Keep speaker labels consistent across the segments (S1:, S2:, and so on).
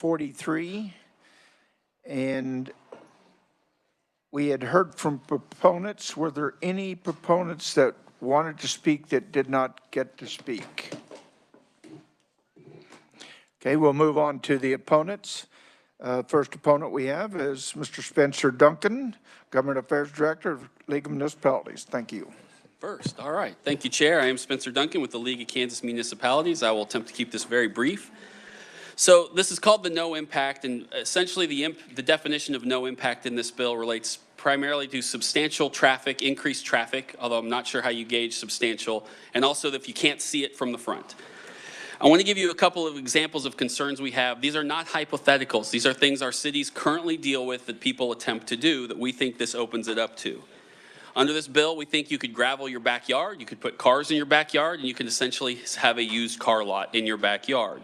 S1: 43, and we had heard from proponents. Were there any proponents that wanted to speak that did not get to speak? Okay, we'll move on to the opponents. First opponent we have is Mr. Spencer Duncan, Government Affairs Director of League of Municipalities. Thank you.
S2: First, all right. Thank you, Chair. I am Spencer Duncan with the League of Kansas Municipalities. I will attempt to keep this very brief. So this is called the no impact, and essentially the definition of no impact in this bill relates primarily to substantial traffic, increased traffic, although I'm not sure how you gauge substantial, and also if you can't see it from the front. I want to give you a couple of examples of concerns we have. These are not hypotheticals. These are things our cities currently deal with that people attempt to do that we think this opens it up to. Under this bill, we think you could gravel your backyard, you could put cars in your backyard, and you could essentially have a used car lot in your backyard.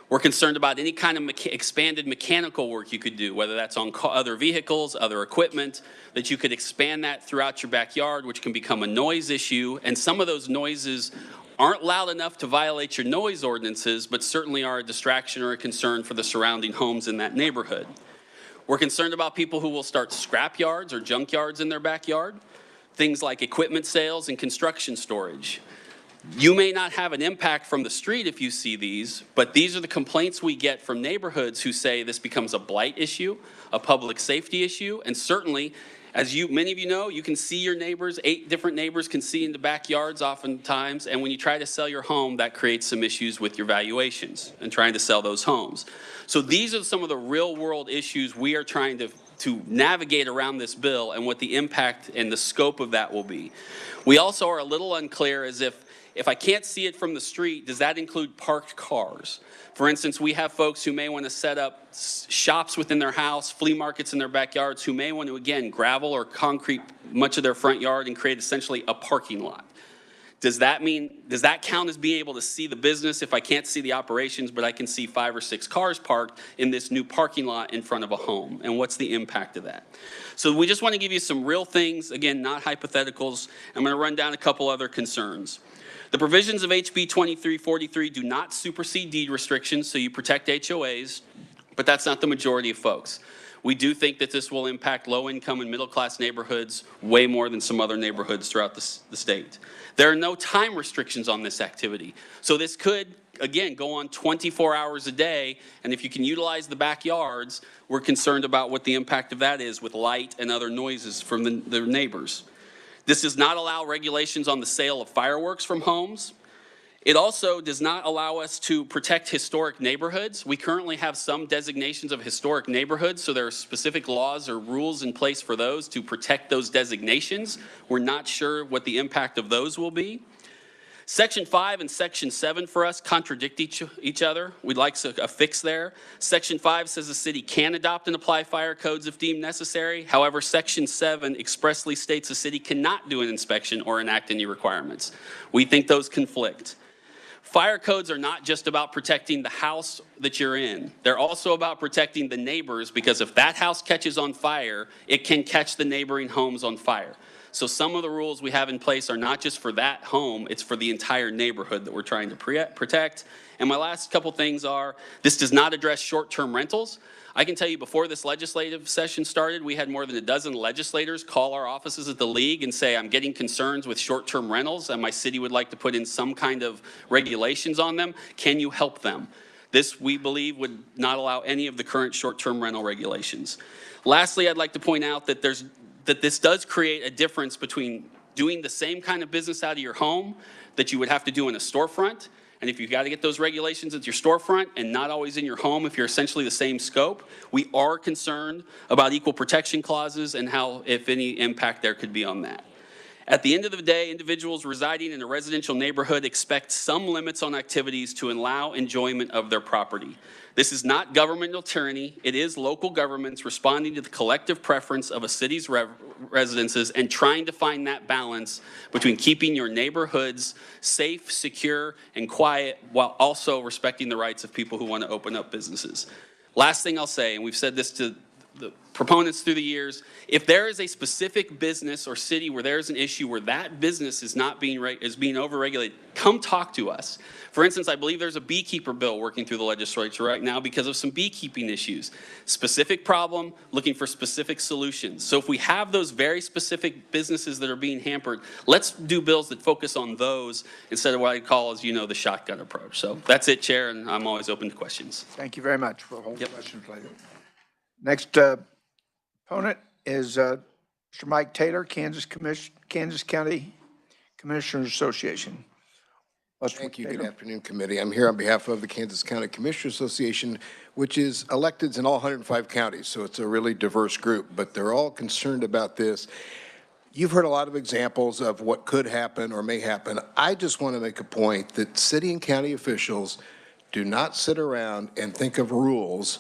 S2: We're concerned about any kind of expanded mechanical work you could do, whether that's on other vehicles, other equipment, that you could expand that throughout your backyard, which can become a noise issue. And some of those noises aren't loud enough to violate your noise ordinances, but certainly are a distraction or a concern for the surrounding homes in that neighborhood. We're concerned about people who will start scrap yards or junk yards in their backyard, things like equipment sales and construction storage. You may not have an impact from the street if you see these, but these are the complaints we get from neighborhoods who say this becomes a blight issue, a public safety issue, and certainly, as many of you know, you can see your neighbors. 8 different neighbors can see into backyards oftentimes, and when you try to sell your home, that creates some issues with your valuations and trying to sell those homes. So these are some of the real world issues we are trying to navigate around this bill and what the impact and the scope of that will be. We also are a little unclear as if I can't see it from the street, does that include parked cars? For instance, we have folks who may want to set up shops within their house, flea markets in their backyards, who may want to, again, gravel or concrete much of their front yard and create essentially a parking lot. Does that count as being able to see the business if I can't see the operations, but I can see 5 or 6 cars parked in this new parking lot in front of a home? And what's the impact of that? So we just want to give you some real things, again, not hypotheticals. I'm going to run down a couple other concerns. The provisions of HB 2343 do not supersede deed restrictions, so you protect HOAs, but that's not the majority of folks. We do think that this will impact low-income and middle-class neighborhoods way more than some other neighborhoods throughout the state. There are no time restrictions on this activity, so this could, again, go on 24 hours a day, and if you can utilize the backyards, we're concerned about what the impact of that is with light and other noises from the neighbors. This does not allow regulations on the sale of fireworks from homes. It also does not allow us to protect historic neighborhoods. We currently have some designations of historic neighborhoods, so there are specific laws or rules in place for those to protect those designations. We're not sure what the impact of those will be. Section 5 and Section 7 for us contradict each other. We'd like a fix there. Section 5 says the city can adopt and apply fire codes if deemed necessary. However, Section 7 expressly states the city cannot do an inspection or enact any requirements. We think those conflict. Fire codes are not just about protecting the house that you're in. They're also about protecting the neighbors, because if that house catches on fire, it can catch the neighboring homes on fire. So some of the rules we have in place are not just for that home, it's for the entire neighborhood that we're trying to protect. And my last couple things are, this does not address short-term rentals. I can tell you before this legislative session started, we had more than a dozen legislators call our offices at the League and say, I'm getting concerns with short-term rentals and my city would like to put in some kind of regulations on them. Can you help them? This, we believe, would not allow any of the current short-term rental regulations. Lastly, I'd like to point out that this does create a difference between doing the same kind of business out of your home that you would have to do in a storefront. And if you've got to get those regulations at your storefront and not always in your home, if you're essentially the same scope, we are concerned about equal protection clauses and how, if any, impact there could be on that. At the end of the day, individuals residing in a residential neighborhood expect some limits on activities to allow enjoyment of their property. This is not governmental tyranny. It is local governments responding to the collective preference of a city's residences and trying to find that balance between keeping your neighborhoods safe, secure, and quiet while also respecting the rights of people who want to open up businesses. Last thing I'll say, and we've said this to the proponents through the years, if there is a specific business or city where there's an issue where that business is not being overregulated, come talk to us. For instance, I believe there's a beekeeper bill working through the legislature right now because of some beekeeping issues. Specific problem, looking for specific solutions. So if we have those very specific businesses that are being hampered, let's do bills that focus on those instead of what I call, as you know, the shotgun approach. So that's it, Chair, and I'm always open to questions.
S1: Thank you very much. We'll hold
S2: Yep.
S1: questions later. Next opponent is Mr. Mike Taylor, Kansas County Commissioners Association.
S3: Thank you. Good afternoon, committee. I'm here on behalf of the Kansas County Commissioners Association, which is electeds in all 105 counties, so it's a really diverse group, but they're all concerned about this. You've heard a lot of examples of what could happen or may happen. I just want to make a point that city and county officials do not sit around and think of rules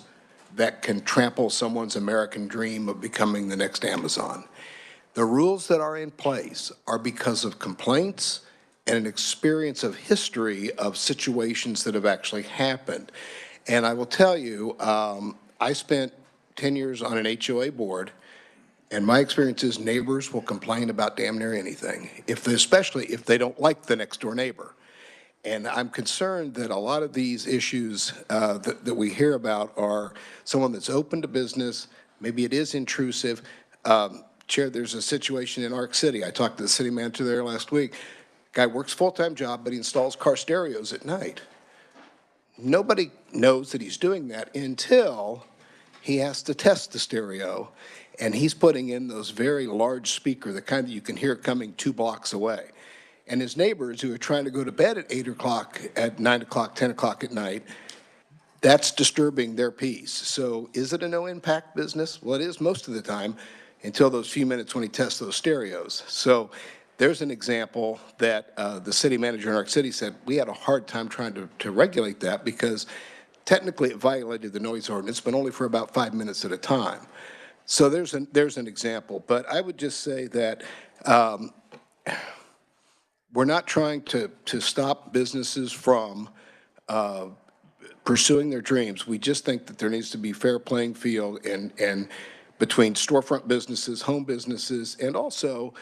S3: that can trample someone's American dream of becoming the next Amazon. The rules that are in place are because of complaints and an experience of history of situations that have actually happened. And I will tell you, I spent 10 years on an HOA board, and my experience is neighbors will complain about damn near anything, especially if they don't like the next door neighbor. And I'm concerned that a lot of these issues that we hear about are someone that's open to business, maybe it is intrusive. Chair, there's a situation in Arc City. I talked to the city manager there last week. Guy works full-time job, but he installs car stereos at night. Nobody knows that he's doing that until he has to test the stereo, and he's putting in those very large speaker, the kind that you can hear coming 2 blocks away. And his neighbors who are trying to go to bed at 8 o'clock, at 9 o'clock, 10 o'clock at night, that's disturbing their peace. So is it a no-impact business? Well, it is most of the time until those few minutes when he tests those stereos. So there's an example that the city manager in Arc City said, we had a hard time trying to regulate that because technically it violated the noise ordinance, but only for about 5 minutes at a time. So there's an example. But I would just say that we're not trying to stop businesses from pursuing their dreams. We just think that there needs to be fair playing field and between storefront businesses, home businesses, and also,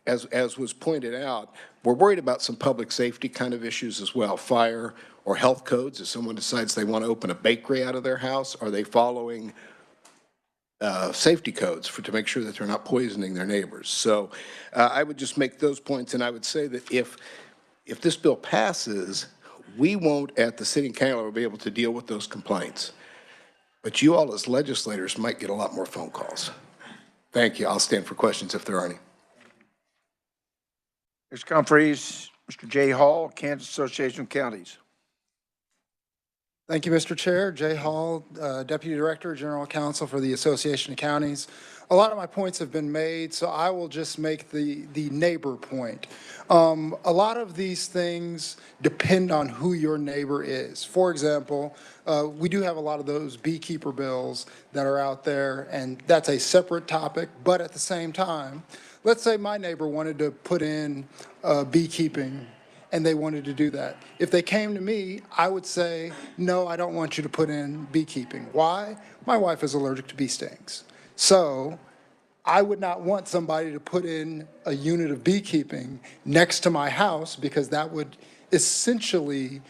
S3: as was pointed out, we're worried about some public safety kind of issues as well, fire or health codes. If someone decides they want to open a bakery out of their house, are they following safety codes to make sure that they're not poisoning their neighbors? So I would just make those points, and I would say that if this bill passes, we won't at the city and county level be able to deal with those complaints. But you all as legislators might get a lot more phone calls. Thank you. I'll stand for questions if there are any.
S1: Next conferees, Mr. Jay Hall, Kansas Association of Counties.
S4: Thank you, Mr. Chair. Jay Hall, Deputy Director, General Counsel for the Association of Counties. A lot of my points have been made, so I will just make the neighbor point. A lot of these things depend on who your neighbor is. For example, we do have a lot of those beekeeper bills that are out there, and that's a separate topic, but at the same time, let's say my neighbor wanted to put in beekeeping and they wanted to do that. If they came to me, I would say, no, I don't want you to put in beekeeping. Why? My wife is allergic to bee stings. So I would not want somebody to put in a unit of beekeeping next to my house because that would essentially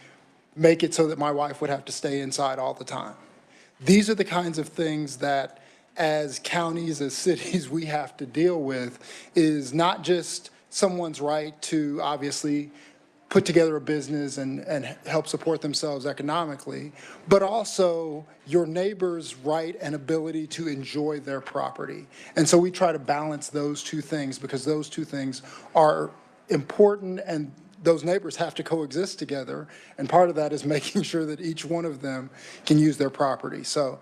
S4: make it so that my wife would have to stay inside all the time. These are the kinds of things that as counties, as cities, we have to deal with, is not just someone's right to obviously put together a business and help support themselves economically, but also your neighbor's right and ability to enjoy their property. And so we try to balance those two things because those two things are important and those neighbors have to coexist together. And part of that is making sure that each one of them can use their property. So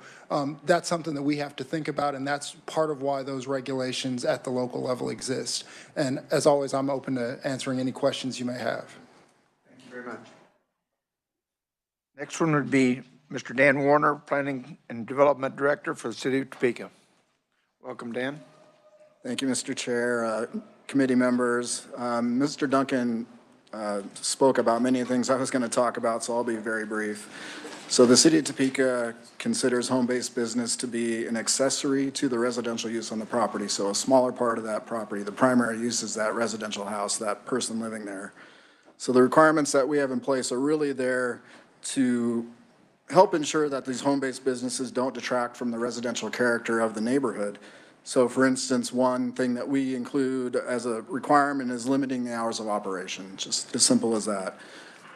S4: that's something that we have to think about, and that's part of why those regulations at the local level exist. And as always, I'm open to answering any questions you may have.
S1: Very much. Next one would be Mr. Dan Warner, Planning and Development Director for the City of Topeka. Welcome, Dan.
S5: Thank you, Mr. Chair, committee members. Mr. Duncan spoke about many of the things I was going to talk about, so I'll be very brief. So the city of Topeka considers home-based business to be an accessory to the residential use on the property. So a smaller part of that property, the primary use is that residential house, that person living there. So the requirements that we have in place are really there to help ensure that these home-based businesses don't detract from the residential character of the neighborhood. So for instance, one thing that we include as a requirement is limiting the hours of operation, just as simple as that.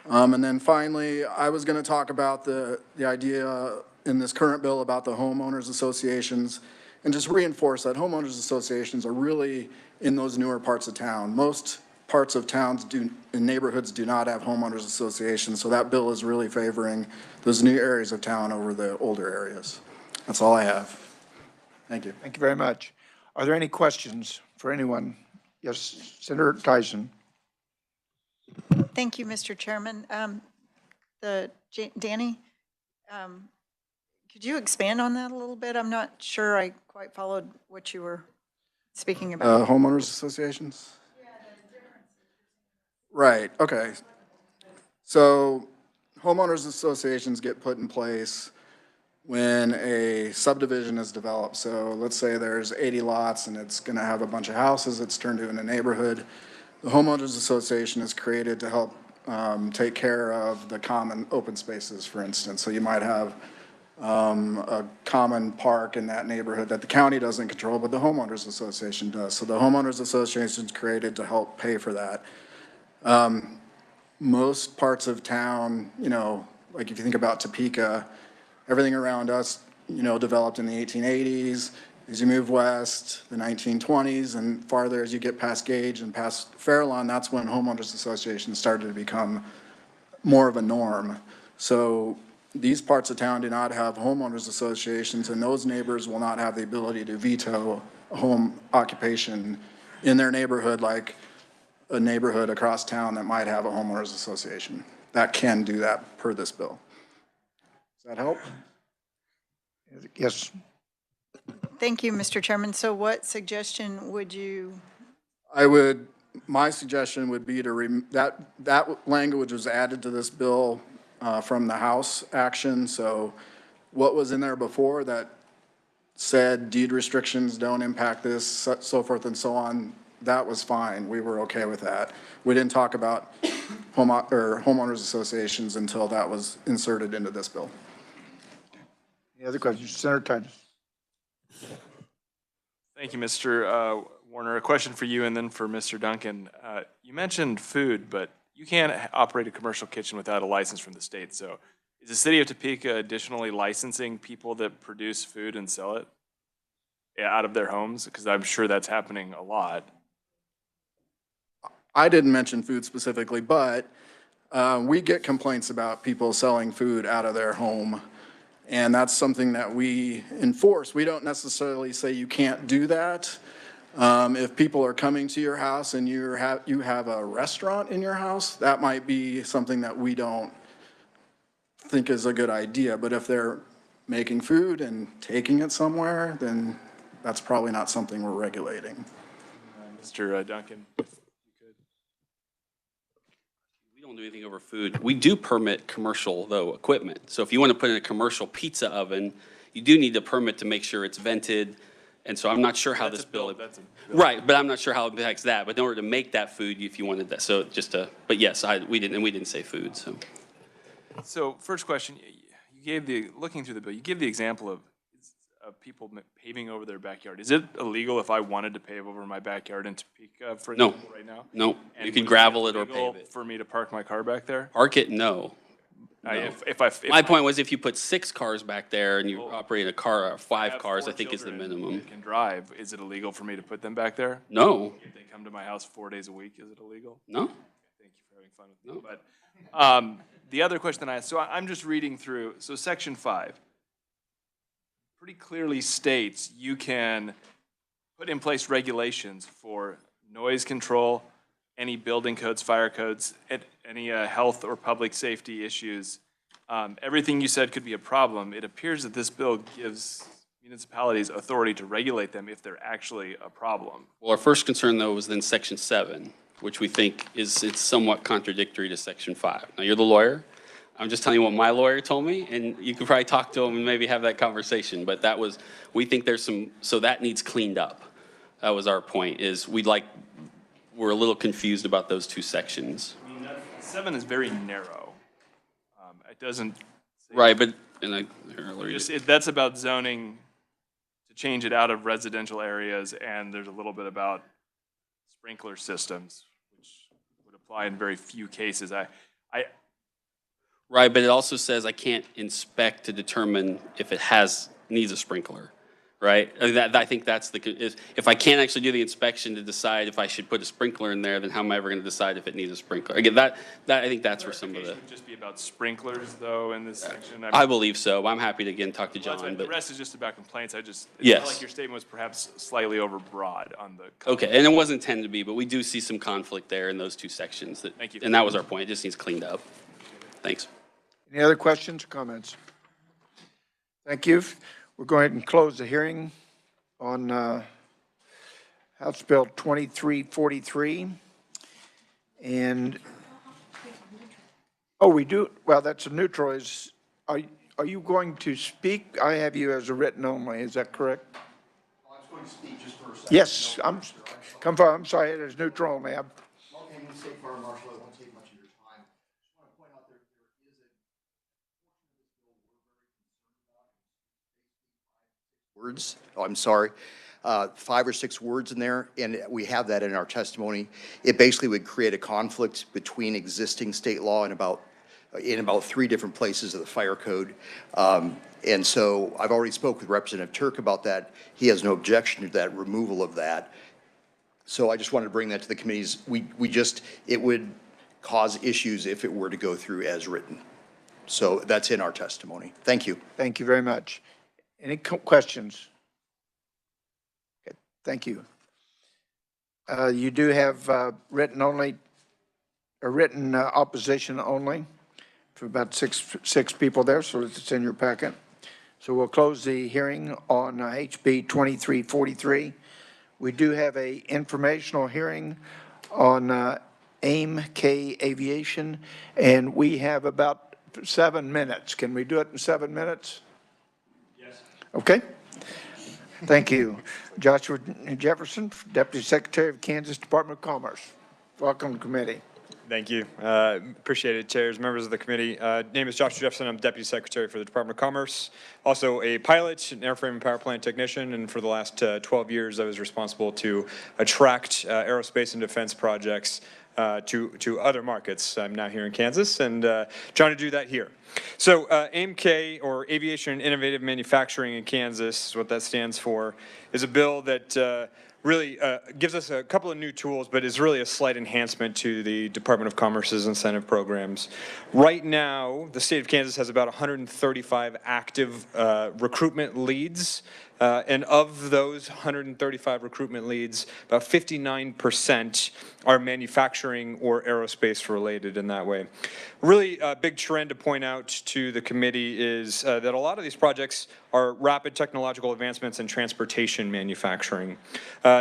S5: And then finally, I was going to talk about the idea in this current bill about the homeowners associations and just reinforce that homeowners associations are really in those newer parts of town. Most parts of towns in neighborhoods do not have homeowners associations, so that bill is really favoring those new areas of town over the older areas. That's all I have. Thank you.
S1: Thank you very much. Are there any questions for anyone? Yes, Senator Tyson.
S6: Thank you, Mr. Chairman. Danny, could you expand on that a little bit? I'm not sure I quite followed what you were speaking about.
S5: Homeowners associations? Right, okay. So homeowners associations get put in place when a subdivision is developed. So let's say there's 80 lots and it's going to have a bunch of houses, it's turned into a neighborhood. The homeowners association is created to help take care of the common open spaces, for instance. So you might have a common park in that neighborhood that the county doesn't control, but the homeowners association does. So the homeowners association is created to help pay for that. Most parts of town, you know, like if you think about Topeka, everything around us, you know, developed in the 1880s. As you move west, the 1920s, and farther as you get past Gage and past Fairlawn, that's when homeowners associations started to become more of a norm. So these parts of town do not have homeowners associations, and those neighbors will not have the ability to veto home occupation in their neighborhood like a neighborhood across town that might have a homeowners association. That can do that per this bill. Does that help?
S1: Yes.
S6: Thank you, Mr. Chairman. So what suggestion would you?
S5: My suggestion would be to, that language was added to this bill from the House action. So what was in there before that said deed restrictions don't impact this, so forth and so on, that was fine. We were okay with that. We didn't talk about homeowners associations until that was inserted into this bill.
S1: Any other questions? Senator Titus.
S7: Thank you, Mr. Warner. A question for you and then for Mr. Duncan. You mentioned food, but you can't operate a commercial kitchen without a license from the state. So is the city of Topeka additionally licensing people that produce food and sell it out of their homes? Because I'm sure that's happening a lot.
S5: I didn't mention food specifically, but we get complaints about people selling food out of their home. And that's something that we enforce. We don't necessarily say you can't do that. If people are coming to your house and you have a restaurant in your house, that might be something that we don't think is a good idea. But if they're making food and taking it somewhere, then that's probably not something we're regulating.
S7: Mr. Duncan.
S2: We don't do anything over food. We do permit commercial, though, equipment. So if you want to put in a commercial pizza oven, you do need a permit to make sure it's vented. And so I'm not sure how this bill. Right, but I'm not sure how it impacts that. But in order to make that food, if you wanted that, so just to, but yes, we didn't say food, so.
S7: So first question, you gave looking through the bill, you gave the example of people paving over their backyard. Is it illegal if I wanted to pave over my backyard in Topeka, for example, right now?
S2: No,
S7: And
S2: you can
S7: would
S2: gravel
S7: be
S2: it or
S7: illegal
S2: pave it.
S7: for me to park my car back there?
S2: Park it, no.
S7: If
S2: My point was if you put 6 cars back there and you operate a car, or 5
S7: have
S2: cars,
S7: 4
S2: I think is the
S7: children
S2: minimum.
S7: that can drive, is it illegal for me to put them back there?
S2: No,
S7: If they come to my house 4 days a week, is it illegal?
S2: no.
S7: Thank you for having fun with me. But the other question I asked, so I'm just reading through, so section 5 pretty clearly states you can put in place regulations for noise control, any building codes, fire codes, any health or public safety issues. Everything you said could be a problem. It appears that this bill gives municipalities authority to regulate them if they're actually a problem.
S2: Well, our first concern, though, was then section 7. which we think it's somewhat contradictory to Section 5. Now, you're the lawyer. I'm just telling you what my lawyer told me, and you could probably talk to him and maybe have that conversation. But that was, we think there's some, so that needs cleaned up. That was our point, is we're a little confused about those two sections.
S7: I mean, 7 is very narrow. It doesn't.
S2: Right, but, and I earlier.
S7: That's about zoning to change it out of residential areas, and there's a little bit about sprinkler systems, which would apply in very few cases.
S2: Right, but it also says I can't inspect to determine if it needs a sprinkler, right? I think that's if I can't actually do the inspection to decide if I should put a sprinkler in there, then how am I ever going to decide if it needs a sprinkler? Again, I think that's where some of the.
S7: Would just be about sprinklers, though, in this section.
S2: I believe so. I'm happy to again talk to John.
S7: Well, the
S2: but
S7: rest is just about complaints. It
S2: yes.
S7: felt like your statement was perhaps slightly overbroad on the.
S2: Okay, and it wasn't intended to be, but we do see some conflict there in those two sections.
S7: Thank you.
S2: And that was our point. It just needs cleaned up. Thanks.
S1: Any other questions or comments? Thank you. We're going to close the hearing on House Bill 2343. And, oh, we do, well, that's a neutral. Are you going to speak? I have you as a written only, is that correct?
S8: I was going to speak just for a second.
S1: Yes, I'm sorry, it is neutral only.
S8: Okay, State Fire Marshal, I won't take much of your time. Just want to point out there is a portion of this bill we're very concerned about. Words, oh, I'm sorry, 5 or 6 words in there, and we have that in our testimony. It basically would create a conflict between existing state law and in about 3 different places of the fire code. And so I've already spoke with Representative Turk about that. He has no objection to that removal of that. So I just wanted to bring that to the committees. It would cause issues if it were to go through as written. So that's in our testimony. Thank you.
S1: Thank you very much. Any questions? Okay, thank you. You do have written opposition only for about six people there, so it's in your packet. So we'll close the hearing on HB 2343. We do have a informational hearing on AIM-K Aviation, and we have about 7 minutes. Can we do it in 7 minutes? Yes. Okay. Thank you. Joshua Jefferson, Deputy Secretary of Kansas Department of Commerce. Welcome to committee.
S9: Thank you. Appreciate it, chairs, members of the committee. Name is Joshua Jefferson. I'm Deputy Secretary for the Department of Commerce. Also a pilot, an airframe and power plant technician, and for the last 12 years I was responsible to attract aerospace and defense projects to other markets. I'm now here in Kansas and trying to do that here. So AIM-K, or Aviation and Innovative Manufacturing in Kansas, is what that stands for, is a bill that really gives us a couple of new tools, but is really a slight enhancement to the Department of Commerce's incentive programs. Right now, the state of Kansas has about 135 active recruitment leads. And of those 135 recruitment leads, about 59% are manufacturing or aerospace related in that way. Really a big trend to point out to the committee is that a lot of these projects are rapid technological advancements in transportation manufacturing.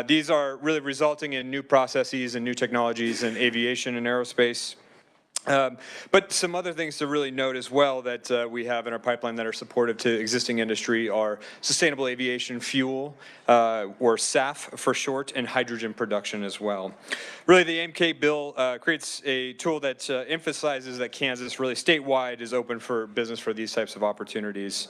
S9: These are really resulting in new processes and new technologies in aviation and aerospace. But some other things to really note as well that we have in our pipeline that are supportive to existing industry are sustainable aviation fuel, or SAF for short, and hydrogen production as well. Really, the AIM-K bill creates a tool that emphasizes that Kansas really statewide is open for business for these types of opportunities.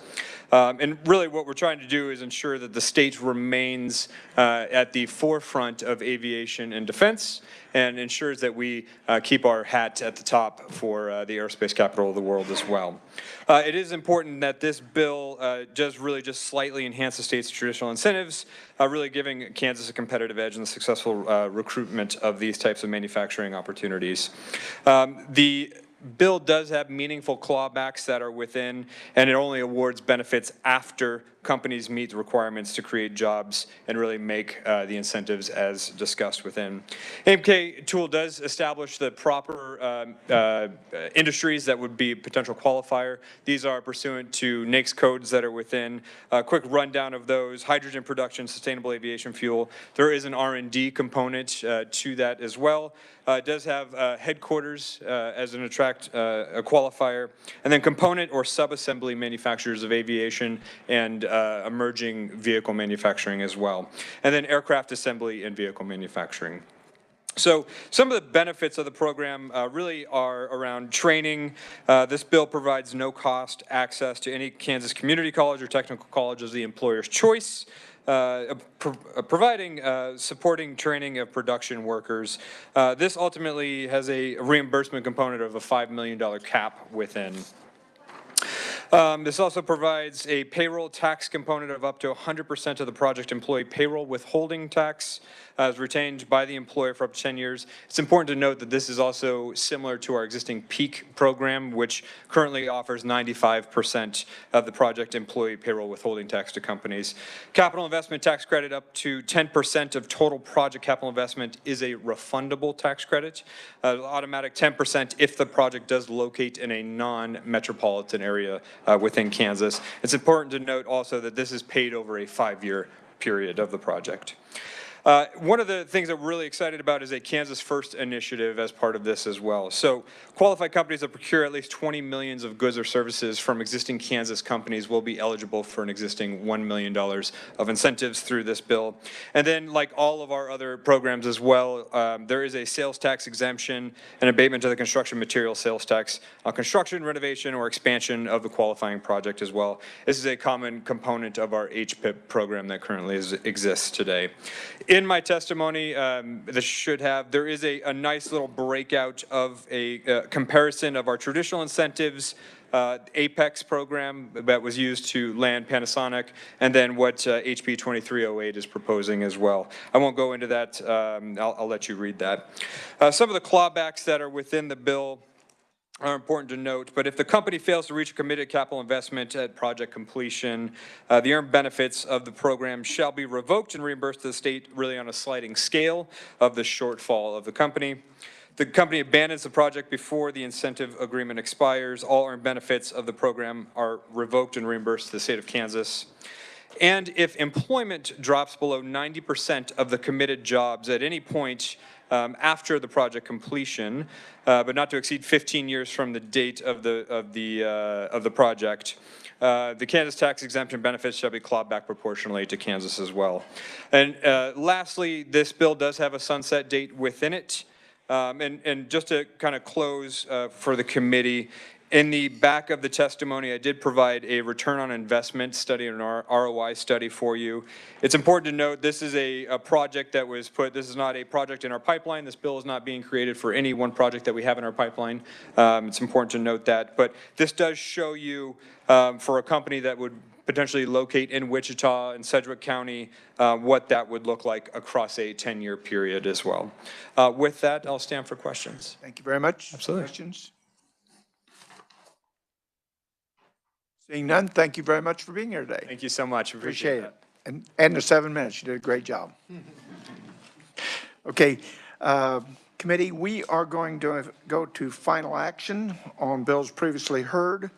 S9: And really what we're trying to do is ensure that the state remains at the forefront of aviation and defense, and ensures that we keep our hat at the top for the aerospace capital of the world as well. It is important that this bill does really just slightly enhance the state's traditional incentives, really giving Kansas a competitive edge in the successful recruitment of these types of manufacturing opportunities. The bill does have meaningful clawbacks that are within, and it only awards benefits after companies meet the requirements to create jobs and really make the incentives as discussed within. AMK tool does establish the proper industries that would be potential qualifier. These are pursuant to NAICS codes that are within. A quick rundown of those: hydrogen production, sustainable aviation fuel. There is an R&D component to that as well. It does have headquarters as an a qualifier, and then component or sub-assembly manufacturers of aviation and emerging vehicle manufacturing as well. And then aircraft assembly and vehicle manufacturing. So some of the benefits of the program really are around training. This bill provides no cost access to any Kansas community college or technical college as the employer's choice. Providing supporting training of production workers. This ultimately has a reimbursement component of a $5 million cap within. This also provides a payroll tax component of up to 100% of the project employee payroll withholding tax as retained by the employer for up to 10 years. It's important to note that this is also similar to our existing PEAK program, which currently offers 95% of the project employee payroll withholding tax to companies. Capital investment tax credit up to 10% of total project capital investment is a refundable tax credit. Automatic 10% if the project does locate in a non-metropolitan area within Kansas. It's important to note also that this is paid over a 5-year period of the project. One of the things that we're really excited about is a Kansas First initiative as part of this as well. So qualified companies that procure at least 20 million of goods or services from existing Kansas companies will be eligible for an existing $1 million of incentives through this bill. And then, like all of our other programs as well, there is a sales tax exemption and abatement to the construction material sales tax on construction, renovation, or expansion of the qualifying project as well. This is a common component of our HPIP program that currently exists today. In my testimony, there is a nice little breakout of a comparison of our traditional incentives, Apex program that was used to land Panasonic, and then what HB 2308 is proposing as well. I won't go into that. I'll let you read that. Some of the clawbacks that are within the bill are important to note, but if the company fails to reach a committed capital investment at project completion, the earned benefits of the program shall be revoked and reimbursed to the state really on a sliding scale of the shortfall of the company. The company abandons the project before the incentive agreement expires. All earned benefits of the program are revoked and reimbursed to the state of Kansas. And if employment drops below 90% of the committed jobs at any point after the project completion, but not to exceed 15 years from the date of the project, the Kansas tax exemption benefits shall be clawed back proportionally to Kansas as well. And lastly, this bill does have a sunset date within it. And just to kind of close for the committee, in the back of the testimony, I did provide a return on investment study and an ROI study for you. It's important to note this is a project that was this is not a project in our pipeline. This bill is not being created for any one project that we have in our pipeline. It's important to note that. But this does show you for a company that would potentially locate in Wichita and Sedgwick County, what that would look like across a 10-year period as well. With that, I'll stand for questions.
S1: Thank you very much.
S9: Absolutely.
S1: Questions? Seeing none, thank you very much for being here today.
S9: Thank you so much.
S1: Appreciate it. And the 7 minutes, you did a great job. Okay, committee, we are going to go to final action on bills previously heard.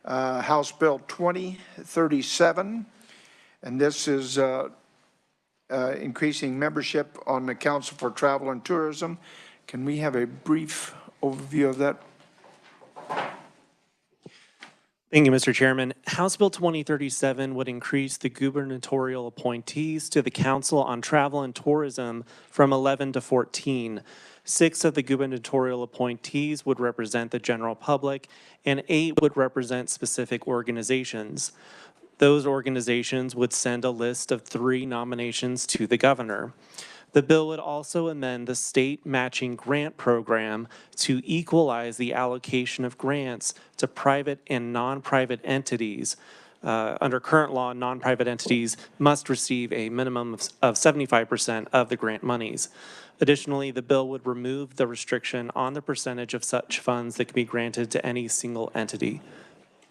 S1: House Bill 2037, and this is increasing membership on the Council for Travel and Tourism. Can we have a brief overview of that?
S10: Thank you, Mr. Chairman. House Bill 2037 would increase the gubernatorial appointees to the Council on Travel and Tourism from 11 to 14. 6 of the gubernatorial appointees would represent the general public, and 8 would represent specific organizations. Those organizations would send a list of 3 nominations to the governor. The bill would also amend the state matching grant program to equalize the allocation of grants to private and non-private entities. Under current law, non-private entities must receive a minimum of 75% of the grant monies. Additionally, the bill would remove the restriction on the percentage of such funds that can be granted to any single entity.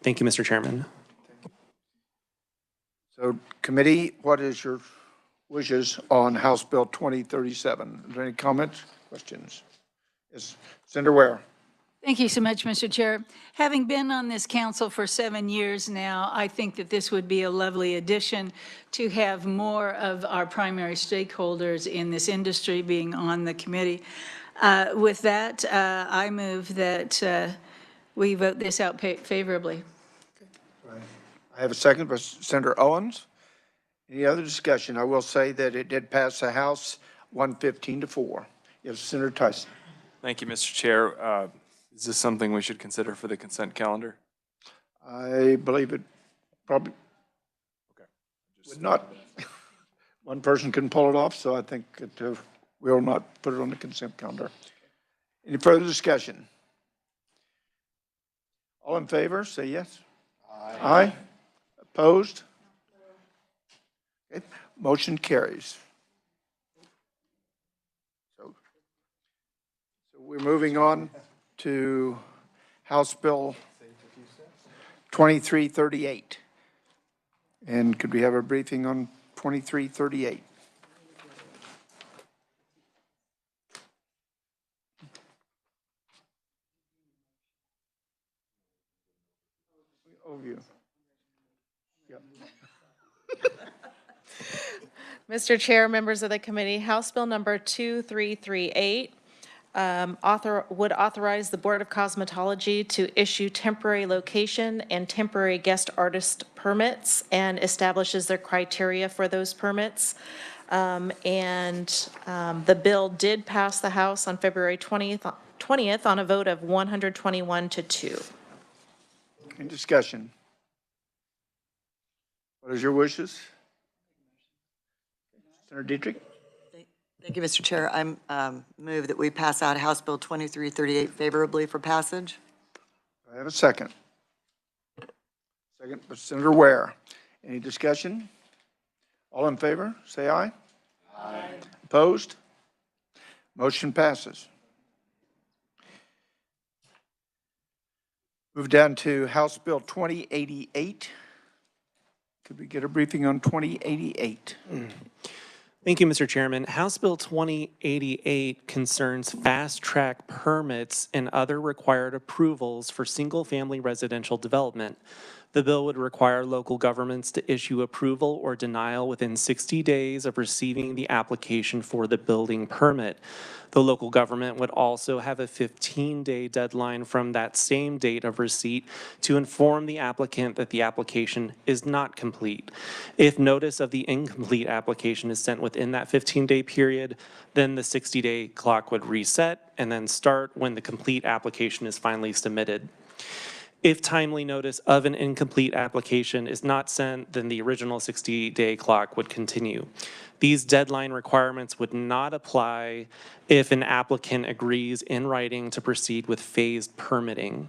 S10: Thank you, Mr. Chairman.
S1: So committee, what is your wishes on House Bill 2037? Are there any comments, questions? Yes, Senator Ware.
S11: Thank you so much, Mr. Chair. Having been on this council for 7 years now, I think that this would be a lovely addition to have more of our primary stakeholders in this industry being on the committee. With that, I move that we vote this out favorably.
S1: I have a second by Senator Owens. Any other discussion? I will say that it did pass the House 115-4. Yes, Senator Tyson.
S7: Thank you, Mr. Chair. Is this something we should consider for the consent calendar?
S1: I believe it probably would not. One person can pull it off, so I think that we will not put it on the consent calendar. Any further discussion? All in favor, say yes. Aye. Aye. Opposed? Okay. Motion carries. So we're moving on to House Bill 2338. And could we have a briefing on 2338? Overview.
S12: Mr. Chair, members of the committee, House Bill number 2338 would authorize the Board of Cosmetology to issue temporary location and temporary guest artist permits and establishes their criteria for those permits. The bill did pass the House on February 20th on a vote of 121-2.
S1: Any discussion? What is your wishes? Senator Dietrich?
S13: Thank you, Mr. Chair. I move that we pass out House Bill 2338 favorably for passage.
S1: I have a second. Second by Senator Ware. Any discussion? All in favor, say aye. Aye. Opposed? Motion passes. Move down to House Bill 2088. Could we get a briefing on 2088?
S10: Thank you, Mr. Chairman. House Bill 2088 concerns fast-track permits and other required approvals for single-family residential development. The bill would require local governments to issue approval or denial within 60 days of receiving the application for the building permit. The local government would also have a 15-day deadline from that same date of receipt to inform the applicant that the application is not complete. If notice of the incomplete application is sent within that 15-day period, then the 60-day clock would reset and then start when the complete application is finally submitted. If timely notice of an incomplete application is not sent, then the original 60-day clock would continue. These deadline requirements would not apply if an applicant agrees in writing to proceed with phased permitting.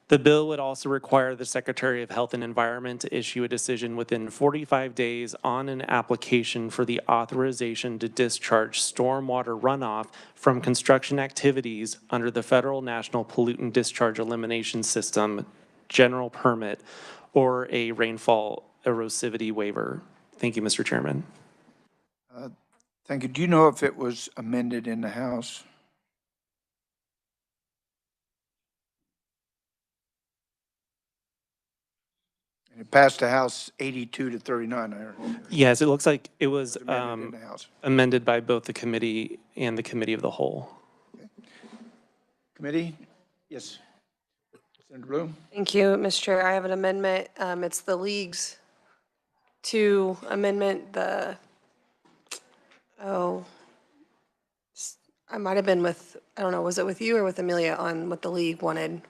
S10: The bill would also require the Secretary of Health and Environment to issue a decision within 45 days on an application for the authorization to discharge stormwater runoff from construction activities under the Federal National Pollutant Discharge Elimination System general permit or a rainfall erosivity waiver. Thank you, Mr. Chairman.
S1: Thank you. Do you know if it was amended in the House? It passed the House 82-39, I heard.
S10: Yes, it looks like it was
S1: Amended in the House.
S10: amended by both the committee and the committee of the whole.
S1: Okay. Committee? Yes. Senator Bloom?
S14: Thank you, Mr. Chair. I have an amendment. It's the League's amendment, I might have been with, I don't know, was it with you or with Amelia on what the League wanted?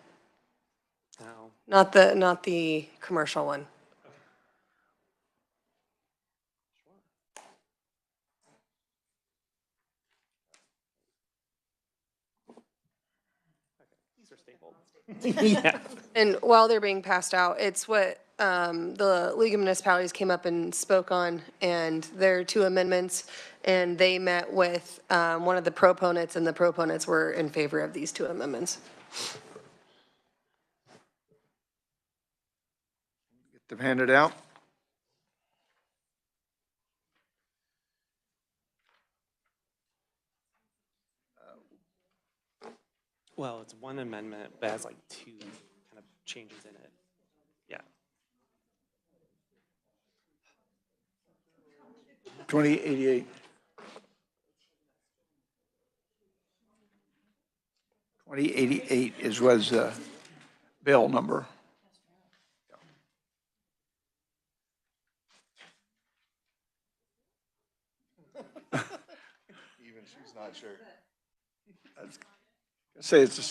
S10: No.
S14: Not the commercial one.
S10: These are stapled. Yeah.
S14: And while they're being passed out, it's what the League of Municipalities came up and spoke on, and there are two amendments, and they met with one of the proponents, and the proponents were in favor of these two amendments.
S1: Get them handed out.
S10: Well, it's one amendment, but it has like two kind of changes in it. Yeah.
S1: 2088. 2088 was the bill number.
S3: Even she's not sure.
S1: Say it's a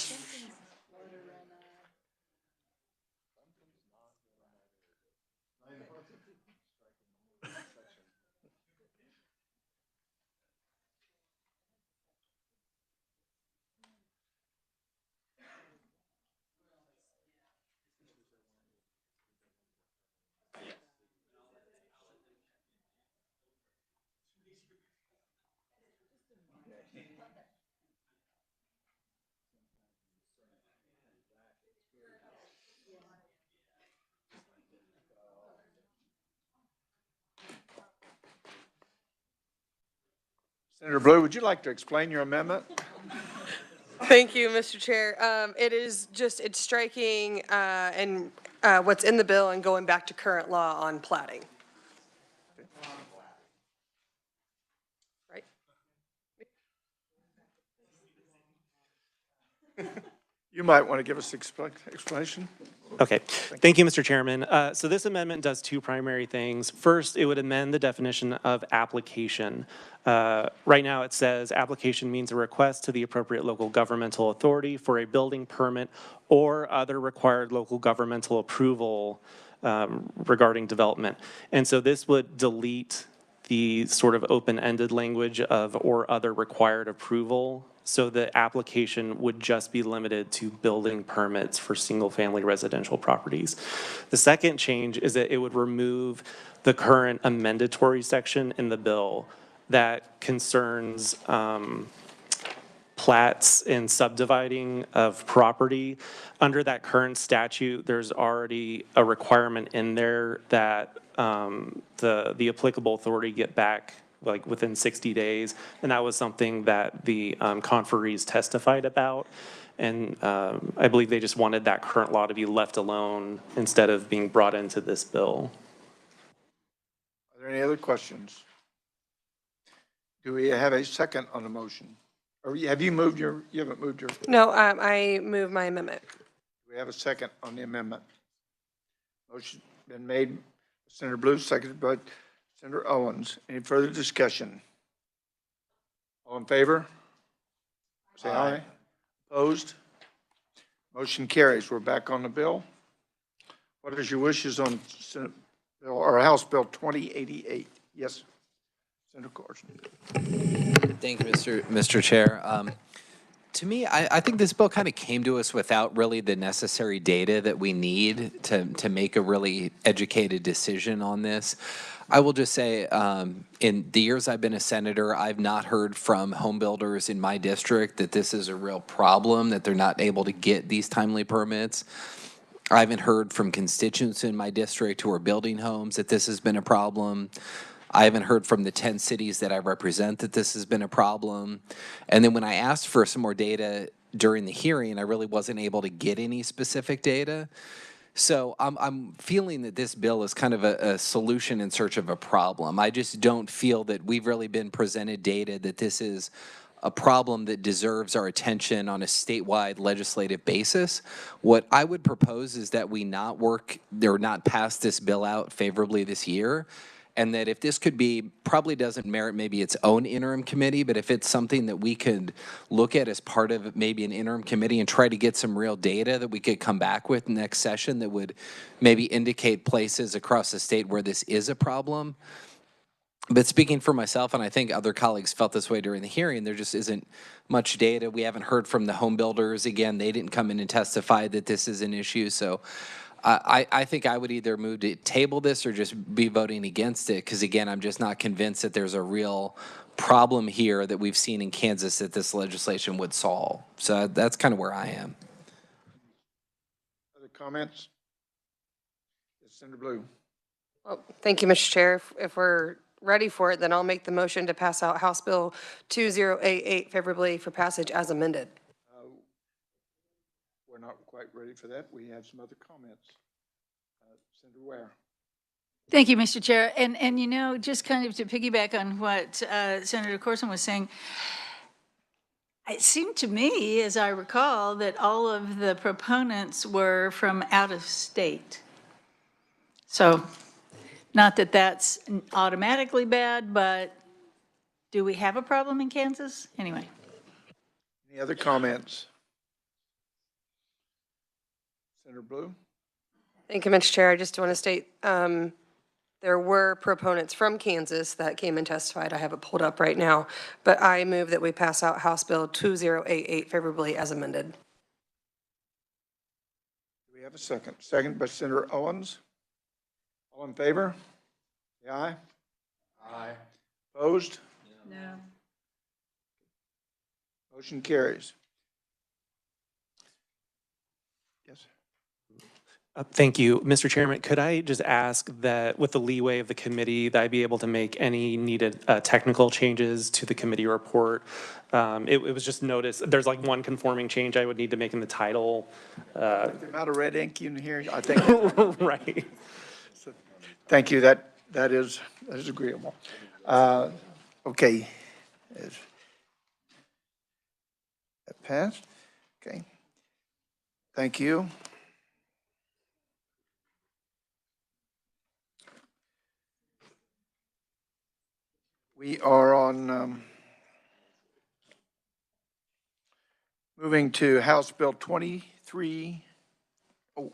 S1: Senator Blue, would you like to explain your amendment?
S14: Thank you, Mr. Chair. It is just, it's striking and what's in the bill and going back to current law on plating. Right?
S1: You might want to give us explanation.
S10: Okay, thank you, Mr. Chairman. So this amendment does two primary things. First, it would amend the definition of application. Right now, it says application means a request to the appropriate local governmental authority for a building permit or other required local governmental approval regarding development. And so this would delete the sort of open-ended language of or other required approval. So the application would just be limited to building permits for single-family residential properties. The second change is that it would remove the current amendatory section in the bill that concerns plats and subdividing of property. Under that current statute, there's already a requirement in there that the applicable authority get back like within 60 days. And that was something that the conferees testified about. And I believe they just wanted that current law to be left alone instead of being brought into this bill.
S1: Are there any other questions? Do we have a second on the motion? Or have you moved you haven't moved your?
S14: No, I move my amendment.
S1: Do we have a second on the amendment? Motion been made, Senator Blue, seconded by Senator Owens. Any further discussion? All in favor? Say aye. Opposed? Motion carries. We're back on the bill. What is your wishes on Senate Bill or House Bill 2088? Yes, Senator Carson.
S15: Thank you, Mr. Chair. To me, I think this bill kind of came to us without really the necessary data that we need to make a really educated decision on this. I will just say, in the years I've been a senator, I've not heard from home builders in my district that this is a real problem, that they're not able to get these timely permits. I haven't heard from constituents in my district who are building homes that this has been a problem. I haven't heard from the 10 cities that I represent that this has been a problem. And then when I asked for some more data during the hearing, I really wasn't able to get any specific data. So I'm feeling that this bill is kind of a solution in search of a problem. I just don't feel that we've really been presented data that this is a problem that deserves our attention on a statewide legislative basis. What I would propose is that we not work or not pass this bill out favorably this year. And that if this could be, probably doesn't merit maybe its own interim committee, but if it's something that we could look at as part of maybe an interim committee and try to get some real data that we could come back with next session that would maybe indicate places across the state where this is a problem. But speaking for myself, and I think other colleagues felt this way during the hearing, there just isn't much data. We haven't heard from the home builders. Again, they didn't come in and testify that this is an issue. So I think I would either move to table this or just be voting against it, because again, I'm just not convinced that there's a real problem here that we've seen in Kansas that this legislation would solve. So that's kind of where I am.
S1: Other comments? Yes, Senator Blue.
S14: Well, thank you, Mr. Chair. If we're ready for it, then I'll make the motion to pass out House Bill 2088 favorably for passage as amended.
S1: we're not quite ready for that. We have some other comments. Senator Ware.
S11: Thank you, Mr. Chair. And you know, just kind of to piggyback on what Senator Corson was saying, it seemed to me, as I recall, that all of the proponents were from out of state. So not that that's automatically bad, but do we have a problem in Kansas? Anyway.
S1: Any other comments? Senator Blue?
S14: Thank you, Mr. Chair. I just want to state there were proponents from Kansas that came and testified. I have it pulled up right now, but I move that we pass out House Bill 2088 favorably as amended.
S1: Do we have a second? Second by Senator Owens. All in favor? Say aye. Aye. Opposed?
S11: No.
S1: Motion carries. Yes.
S10: Thank you. Mr. Chairman, could I just ask that with the leeway of the committee, that I be able to make any needed technical changes to the committee report? It was just noticed, there's like one conforming change I would need to make in the title.
S1: The amount of red ink in here, I think.
S10: Right.
S1: So, thank you. That is agreeable. Okay. That passed? Okay. Thank you. We are on moving to House Bill 23. Oh.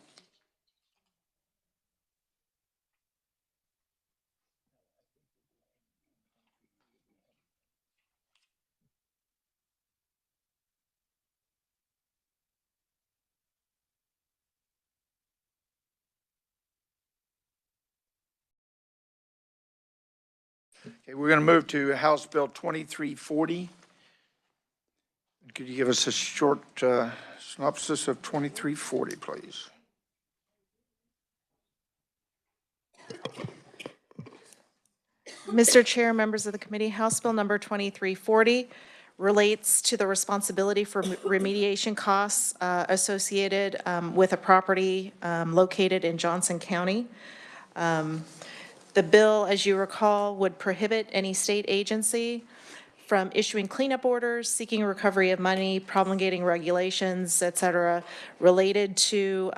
S1: Okay, we're going to move to House Bill 2340. Could you give us a short synopsis of 2340, please?
S12: Mr. Chair, members of the committee, House Bill number 2340 relates to the responsibility for remediation costs associated with a property located in Johnson County. The bill, as you recall, would prohibit any state agency from issuing cleanup orders, seeking recovery of money, promulgating regulations, et cetera, related to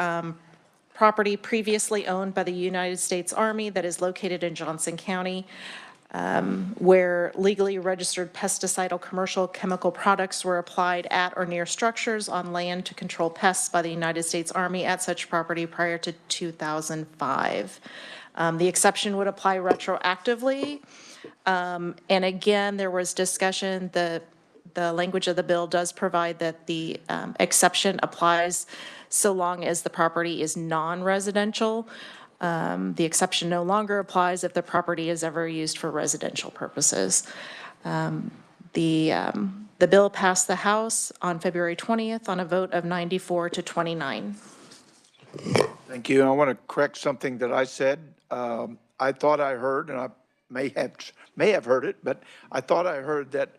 S12: property previously owned by the United States Army that is located in Johnson County, where legally registered pesticidal commercial chemical products were applied at or near structures on land to control pests by the United States Army at such property prior to 2005. The exception would apply retroactively. And again, there was discussion, the language of the bill does provide that the exception applies so long as the property is non-residential. The exception no longer applies if the property is ever used for residential purposes. The bill passed the House on February 20th on a vote of 94 to 29.
S1: Thank you. I want to correct something that I said. I thought I heard, and I may have heard it, but I thought I heard that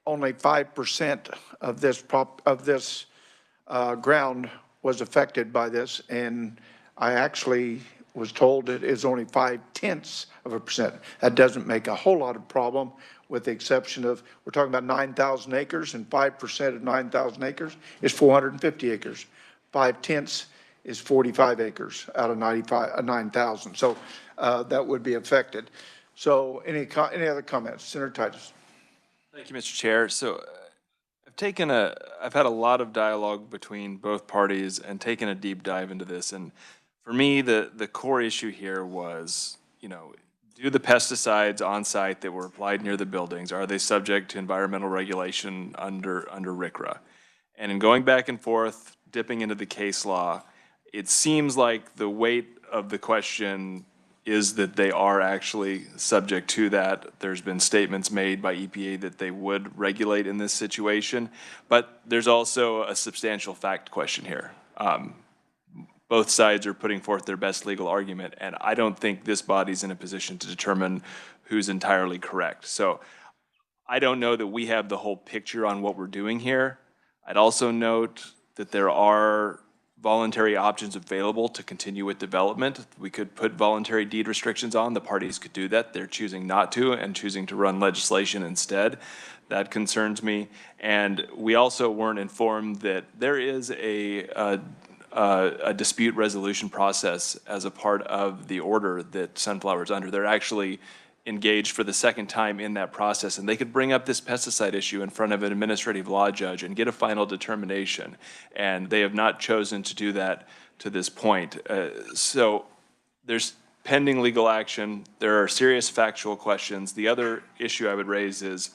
S1: only 5% of this ground was affected by this, and I actually was told it is only 0.5%. That doesn't make a whole lot of problem, with the exception of, we're talking about 9,000 acres, and 5% of 9,000 acres is 450 acres. 0.5 is 45 acres out of 9,000. So that would be affected. So any other comments? Senator Titus.
S7: Thank you, Mr. Chair. So I've had a lot of dialogue between both parties and taken a deep dive into this. And for me, the core issue here was, do the pesticides on site that were applied near the buildings, are they subject to environmental regulation under RCRA? And in going back and forth, dipping into the case law, it seems like the weight of the question is that they are actually subject to that. There's been statements made by EPA that they would regulate in this situation, but there's also a substantial fact question here. Both sides are putting forth their best legal argument, and I don't think this body's in a position to determine who's entirely correct. So I don't know that we have the whole picture on what we're doing here. I'd also note that there are voluntary options available to continue with development. We could put voluntary deed restrictions on. The parties could do that. They're choosing not to and choosing to run legislation instead. That concerns me. And we also weren't informed that there is a dispute resolution process as a part of the order that Sunflower's under. They're actually engaged for the second time in that process, and they could bring up this pesticide issue in front of an administrative law judge and get a final determination. And they have not chosen to do that to this point. So there's pending legal action. There are serious factual questions. The other issue I would raise is,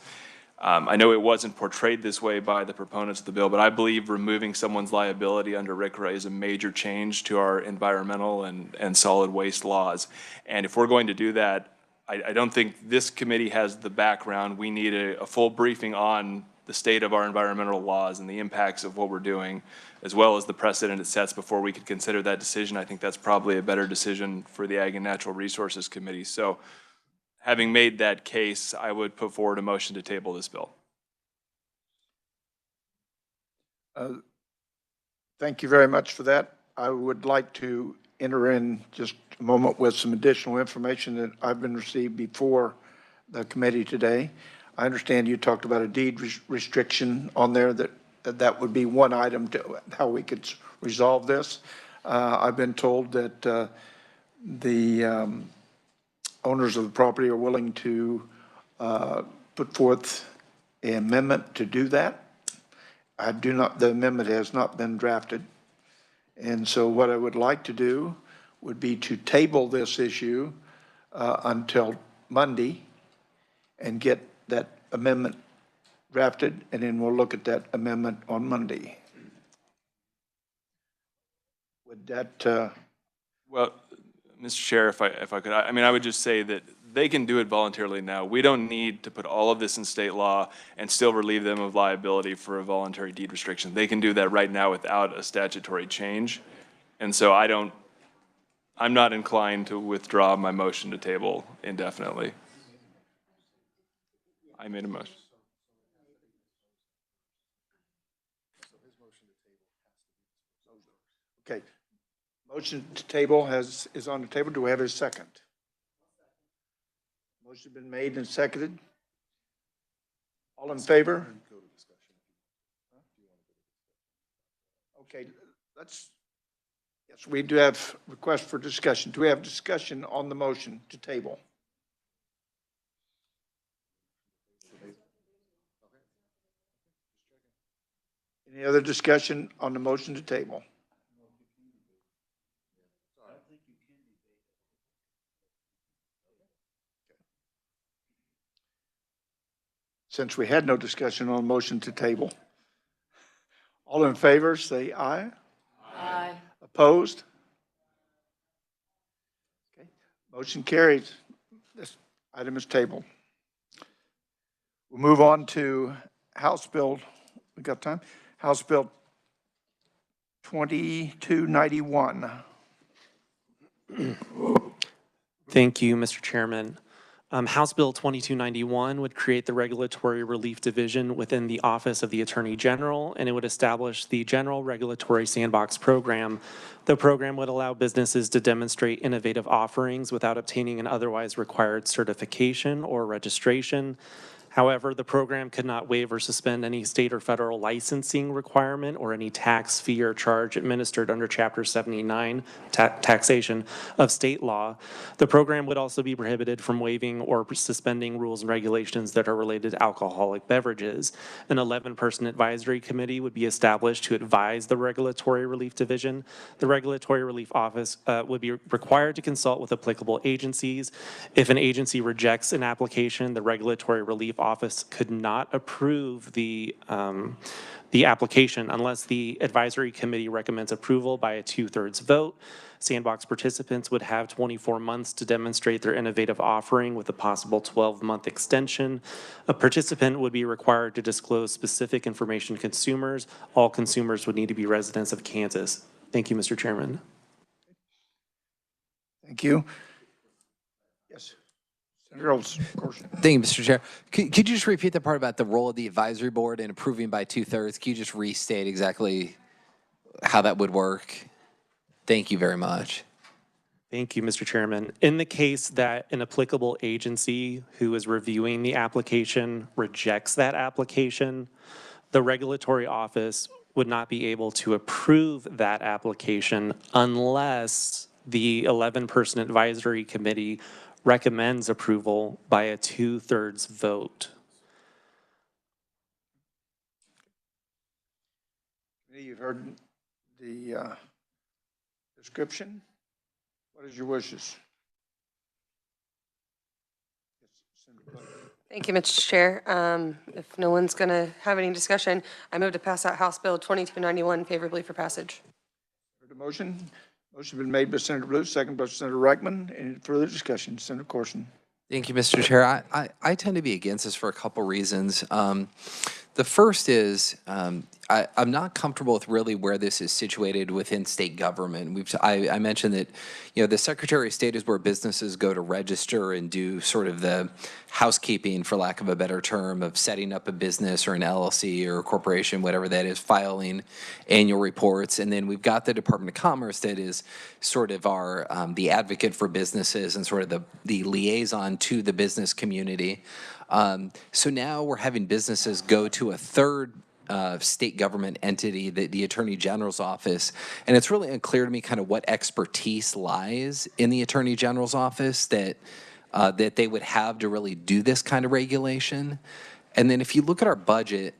S7: I know it wasn't portrayed this way by the proponents of the bill, but I believe removing someone's liability under RCRA is a major change to our environmental and solid waste laws. And if we're going to do that, I don't think this committee has the background. We need a full briefing on the state of our environmental laws and the impacts of what we're doing, as well as the precedent it sets before we could consider that decision. I think that's probably a better decision for the Ag and Natural Resources Committee. So having made that case, I would put forward a motion to table this bill.
S1: Thank you very much for that. I would like to enter in just a moment with some additional information that I've been received before the committee today. I understand you talked about a deed restriction on there, that would be one item to how we could resolve this. I've been told that the owners of the property are willing to put forth an amendment to do that. The amendment has not been drafted. And so what I would like to do would be to table this issue until Monday and get that amendment drafted, and then we'll look at that amendment on Monday. Would that...
S7: Well, Mr. Chair, if I could, I mean, I would just say that they can do it voluntarily now. We don't need to put all of this in state law and still relieve them of liability for a voluntary deed restriction. They can do that right now without a statutory change. And so I'm not inclined to withdraw my motion to table indefinitely. I made a motion.
S1: Okay. Motion to table is on the table. Do we have a second? Motion been made and seconded. All in favor? Okay, yes, we do have requests for discussion. Do we have discussion on the motion to table? Any other discussion on the motion to table? Since we had no discussion on motion to table, all in favor, say aye.
S11: Aye.
S1: Opposed? Okay. Motion carries. This item is tabled. We'll move on to House Bill, we got time? House Bill 2291.
S10: Thank you, Mr. Chairman. House Bill 2291 would create the Regulatory Relief Division within the Office of the Attorney General, and it would establish the General Regulatory Sandbox Program. The program would allow businesses to demonstrate innovative offerings without obtaining an otherwise required certification or registration. However, the program could not waive or suspend any state or federal licensing requirement or any tax, fee, or charge administered under Chapter 79, taxation of state law. The program would also be prohibited from waiving or suspending rules and regulations that are related to alcoholic beverages. An 11-person advisory committee would be established to advise the Regulatory Relief Division. The Regulatory Relief Office would be required to consult with applicable agencies. If an agency rejects an application, the Regulatory Relief Office could not approve the application unless the advisory committee recommends approval by a 2/3 vote. Sandbox participants would have 24 months to demonstrate their innovative offering with a possible 12-month extension. A participant would be required to disclose specific information to consumers. All consumers would need to be residents of Kansas. Thank you, Mr. Chairman.
S1: Thank you. Yes. Senator Olson, of course.
S15: Thank you, Mr. Chair. Could you just repeat the part about the role of the advisory board in approving by 2/3? Can you just restate exactly how that would work? Thank you very much.
S10: Thank you, Mr. Chairman. In the case that an applicable agency who is reviewing the application rejects that application, the regulatory office would not be able to approve that application unless the 11-person advisory committee recommends approval by a 2/3 vote.
S1: You've heard the description. What is your wishes?
S14: Thank you, Mr. Chair. If no one's going to have any discussion, I move to pass out House Bill 2291 favorably for passage.
S1: Heard the motion. Motion been made by Senator Blue, second by Senator Reichman. Any further discussion? Senator Corson.
S15: Thank you, Mr. Chair. I tend to be against this for a couple reasons. The first is I'm not comfortable with really where this is situated within state government. I mentioned that, you know, the Secretary of State is where businesses go to register and do sort of the housekeeping, for lack of a better term, of setting up a business or an LLC or a corporation, whatever that is, filing annual reports. And then we've got the Department of Commerce that is sort of our the advocate for businesses and sort of the liaison to the business community. So now we're having businesses go to a third state government entity, the Attorney General's office, and it's really unclear to me kind of what expertise lies in the Attorney General's office that they would have to really do this kind of regulation. And then if you look at our budget,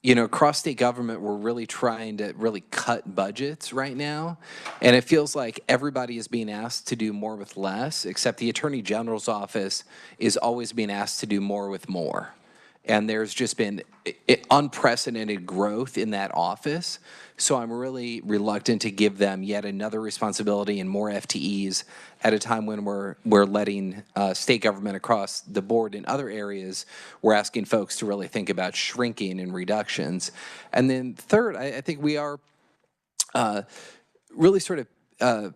S15: you know, across state government, we're really trying to really cut budgets right now. And it feels like everybody is being asked to do more with less, except the Attorney General's office is always being asked to do more with more. And there's just been unprecedented growth in that office. So I'm really reluctant to give them yet another responsibility and more FTEs at a time when we're letting state government across the board in other areas, we're asking folks to really think about shrinking and reductions. And then third, I think we are really sort of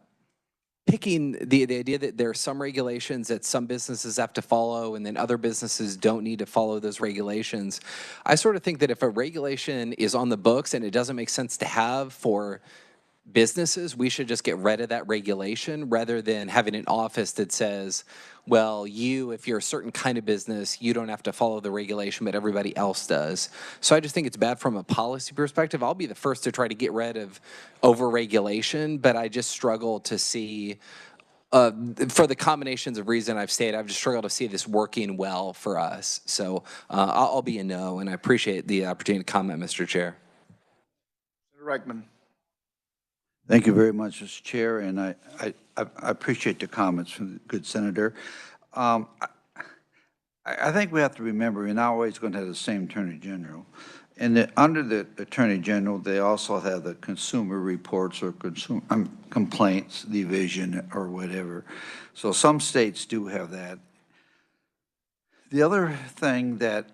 S15: picking the idea that there are some regulations that some businesses have to follow and then other businesses don't need to follow those regulations. I sort of think that if a regulation is on the books and it doesn't make sense to have for businesses, we should just get rid of that regulation rather than having an office that says, well, if you're a certain kind of business, you don't have to follow the regulation, but everybody else does. So I just think it's bad from a policy perspective. I'll be the first to try to get rid of over-regulation, but I just struggle to see, for the combinations of reason I've stated, I've just struggled to see this working well for us. So I'll be a no, and I appreciate the opportunity to comment, Mr. Chair.
S1: Senator Reichman.
S16: Thank you very much, Mr. Chair, and I appreciate the comments from the good senator. I think we have to remember we're not always going to have the same Attorney General. And under the Attorney General, they also have the consumer reports or complaints division or whatever. So some states do have that. The other thing that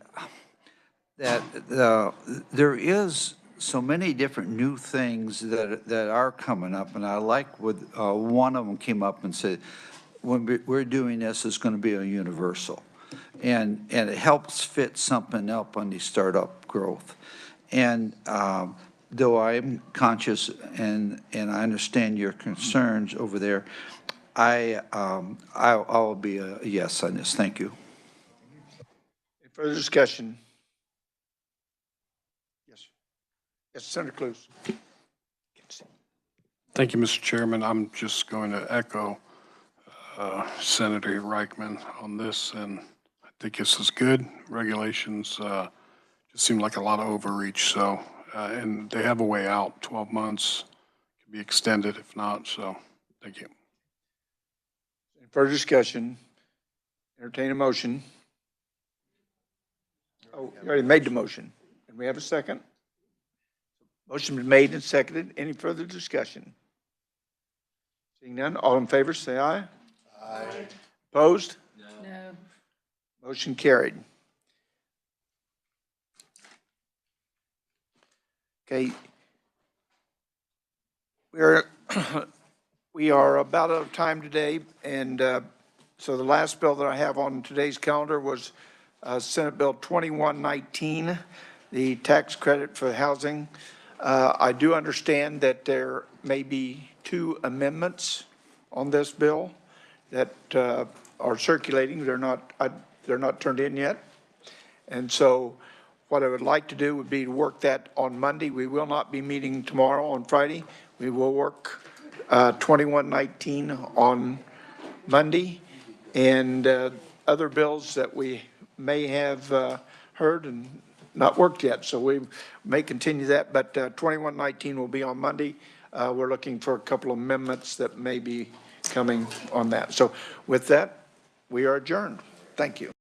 S16: there is so many different new things that are coming up, and I like what one of them came up and said, when we're doing this, it's going to be a universal, and it helps fit something up on the startup growth. And though I'm conscious and I understand your concerns over there, I'll be a yes on this. Thank you.
S1: Any further discussion? Yes, Senator Clues.
S17: Thank you, Mr. Chairman. I'm just going to echo Senator Reichman on this, and I think this is good. Regulations just seem like a lot of overreach, so, and they have a way out. 12 months can be extended if not, so thank you.
S1: Any further discussion? Entertain a motion. Oh, you already made the motion. And we have a second? Motion been made and seconded. Any further discussion? Seeing none, all in favor, say aye. Aye. Opposed?
S11: No.
S1: Motion carried. Okay. We are about out of time today, and so the last bill that I have on today's calendar was Senate Bill 2119, the tax credit for housing. I do understand that there may be 2 amendments on this bill that are circulating. They're not turned in yet. And so what I would like to do would be to work that on Monday. We will not be meeting tomorrow on Friday. We will work 2119 on Monday, and other bills that we may have heard and not worked yet. So we may continue that, but 2119 will be on Monday. We're looking for a couple of amendments that may be coming on that. So with that, we are adjourned. Thank you.